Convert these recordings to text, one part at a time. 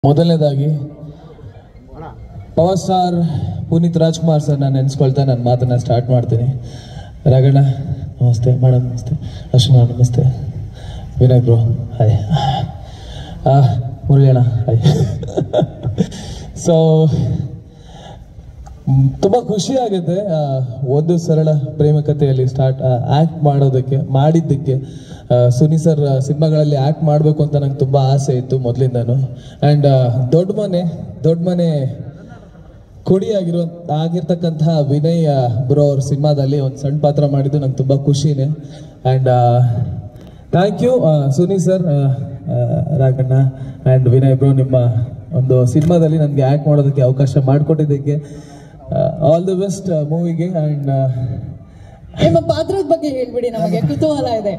ಮೊದಲನೇದಾಗಿ power star Puneeth Rajkumar sir ನಾನು ನೆನೆಸ್ಕೊಳ್ತಾ ನನ್ನ ಮಾತನ್ನ ಸ್ಟಾರ್ಟ್ ಮಾಡ್ತೀನಿ. ರಾಘಣ್ಣ ನಮಸ್ತೆ, ಮೇಡಮ್ ನಮಸ್ತೆ, ಅಶ್ವಿನ ನಮಸ್ತೆ, ವಿನಯ್ ಬ್ರೋ ಹಾಯ್, ಮುರಳಿ ಅಣ್ಣ ಹಾಯ್. ಸೊ ತುಂಬ ಖುಷಿ ಆಗುತ್ತೆ ಒಂದು ಸರಳ ಪ್ರೇಮ ಕಥೆಯಲ್ಲಿ ಆ್ಯಕ್ಟ್ ಮಾಡಿದ್ದಕ್ಕೆ. ಸುನಿ ಸರ್ ಸಿನಿಮಾಗಳಲ್ಲಿ ಆ್ಯಕ್ಟ್ ಮಾಡಬೇಕು ಅಂತ ನಂಗೆ ತುಂಬ ಆಸೆ ಇತ್ತು ಮೊದಲಿಂದನು. ಆ್ಯಂಡ್ ದೊಡ್ಡ ಮನೆ ಕೊಡಿ ಆಗಿರ್ತಕ್ಕಂತಹ ವಿನಯ್ ಬ್ರೋ ಅವ್ರ ಸಿನಿಮಾದಲ್ಲಿ ಒಂದು ಸಣ್ಣ ಪಾತ್ರ ಮಾಡಿದ್ದು ನಂಗೆ ತುಂಬ ಖುಷಿನೇ. And thank you Suni sir, Raghanna and Vinay bro, ನಿಮ್ಮ ಒಂದು ಸಿನಿಮಾದಲ್ಲಿ ನನಗೆ ಆ್ಯಕ್ಟ್ ಮಾಡೋದಕ್ಕೆ ಅವಕಾಶ ಮಾಡಿಕೊಟ್ಟಿದ್ದಕ್ಕೆ. ಆಲ್ ದಿ ಬೆಸ್ಟ್ ಮೂವಿಗೆ. ಆ್ಯಂಡ್ ನಿಮ್ಮ ಪಾತ್ರದ ಬಗ್ಗೆ ಹೇಳ್ಬಿಡಿ, ನಮಗೆ ಕುತೂಹಲ ಇದೆ.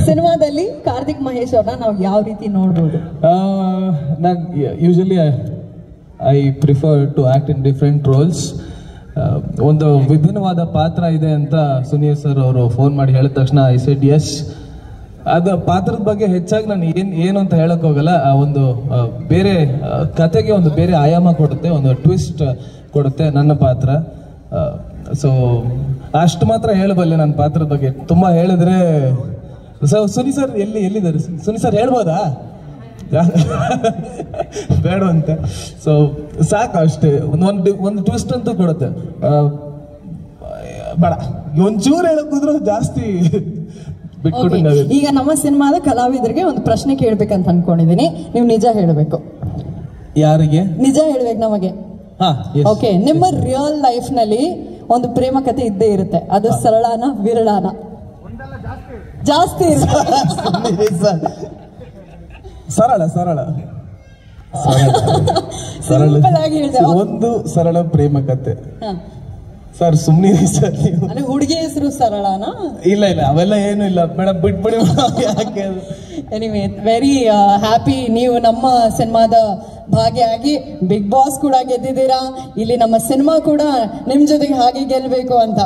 ಸಿನಿಮಾದಲ್ಲಿ ಕಾರ್ತಿಕ್ ಮಹೇಶ್ ಅವ್ರನ್ನ ನಾವು ಯಾವ ರೀತಿ ನೋಡ್ಬೋದು? ನಾನು usually I prefer to act in different roles. ಒಂದು ವಿಭಿನ್ನವಾದ ಪಾತ್ರ ಇದೆ ಅಂತ ಸುನೀಲ್ ಸರ್ ಅವರು ಫೋನ್ ಮಾಡಿ ಹೇಳಿದ ತಕ್ಷಣ ಐ ಸೆಡ್ ಎಸ್. ಅದು ಪಾತ್ರದ ಬಗ್ಗೆ ಹೆಚ್ಚಾಗಿ ನಾನು ಏನು ಅಂತ ಹೇಳಕ್ ಹೋಗಲ್ಲ. ಒಂದು ಬೇರೆ ಕತೆಗೆ ಒಂದು ಬೇರೆ ಆಯಾಮ ಕೊಡುತ್ತೆ, ಒಂದು ಟ್ವಿಸ್ಟ್ ಕೊಡುತ್ತೆ ನನ್ನ ಪಾತ್ರ. ಸೊ ಅಷ್ಟು ಮಾತ್ರ ಹೇಳಬಲ್ಲೆ ನನ್ನ ಪಾತ್ರದ ಬಗ್ಗೆ. ತುಂಬ ಹೇಳಿದ್ರೆ ಸುನಿ ಸರ್ ಎಲ್ಲಿದ್ದಾರೆ? ಸುನಿ ಸರ್ ಹೇಳ್ಬೋದಾ? ಬೇಡವಂತೆ. ಸೊ ಸಾಕು ಅಷ್ಟೇ. ಒಂದು ಟ್ವಿಸ್ಟ್ ಅಂತೂ ಕೊಡುತ್ತೆ. ಬೇಡ ಒಂಚೂರು ಹೇಳಕ್ಕಿದ್ರು ಜಾಸ್ತಿ ಬಿಟ್ಕೊಟ್ಟಂಗ. ಈಗ ನಮ್ಮ ಸಿನಿಮಾದ ಕಲಾವಿದರಿಗೆ ಒಂದು ಪ್ರಶ್ನೆ ಕೇಳ್ಬೇಕಂತ ಅನ್ಕೊಂಡಿದೀನಿ, ನೀವು ನಿಜ ಹೇಳ್ಬೇಕು. ಯಾರಿಗೆ ನಿಜ ಹೇಳ್ಬೇಕು ನಮಗೆ? ಓಕೆ, ನಿಮ್ಮ ರಿಯಲ್ ಲೈಫ್ ನಲ್ಲಿ ಒಂದು ಪ್ರೇಮ ಕಥೆ ಇದ್ದೇ ಇರುತ್ತೆ, ಅದು ಸರಳಾನ ವಿರಳಾನ? ಜಾಸ್ತಿ ಸರಳ ಒಂದು ಸರಳ ಪ್ರೇಮ ಕತೆ ಸರ್. ಸುಮ್ಮನೆ ಸರ್, ಹುಡುಗಿ ಹೆಸರು ಸರಳಾನ? ಇಲ್ಲ ಅವೆಲ್ಲ ಏನು ಇಲ್ಲ ಮೇಡಮ್, ಬಿಟ್ಬಿಡಿ. ಯಾಕೆ? ಎನಿವೇ, ವೆರಿ ಹ್ಯಾಪಿ ನೀವು ನಮ್ಮ ಸಿನಿಮಾದ ಭಾಗಿಯಾಗಿ. ಬಿಗ್ ಬಾಸ್ ಕೂಡ ಗೆದ್ದಿದ್ದೀರಾ, ಇಲ್ಲಿ ನಮ್ಮ ಸಿನಿಮಾ ಕೂಡ ನಿಮ್ ಜೊತೆಗೆ ಹಾಗೆ ಗೆಲ್ಬೇಕು ಅಂತ.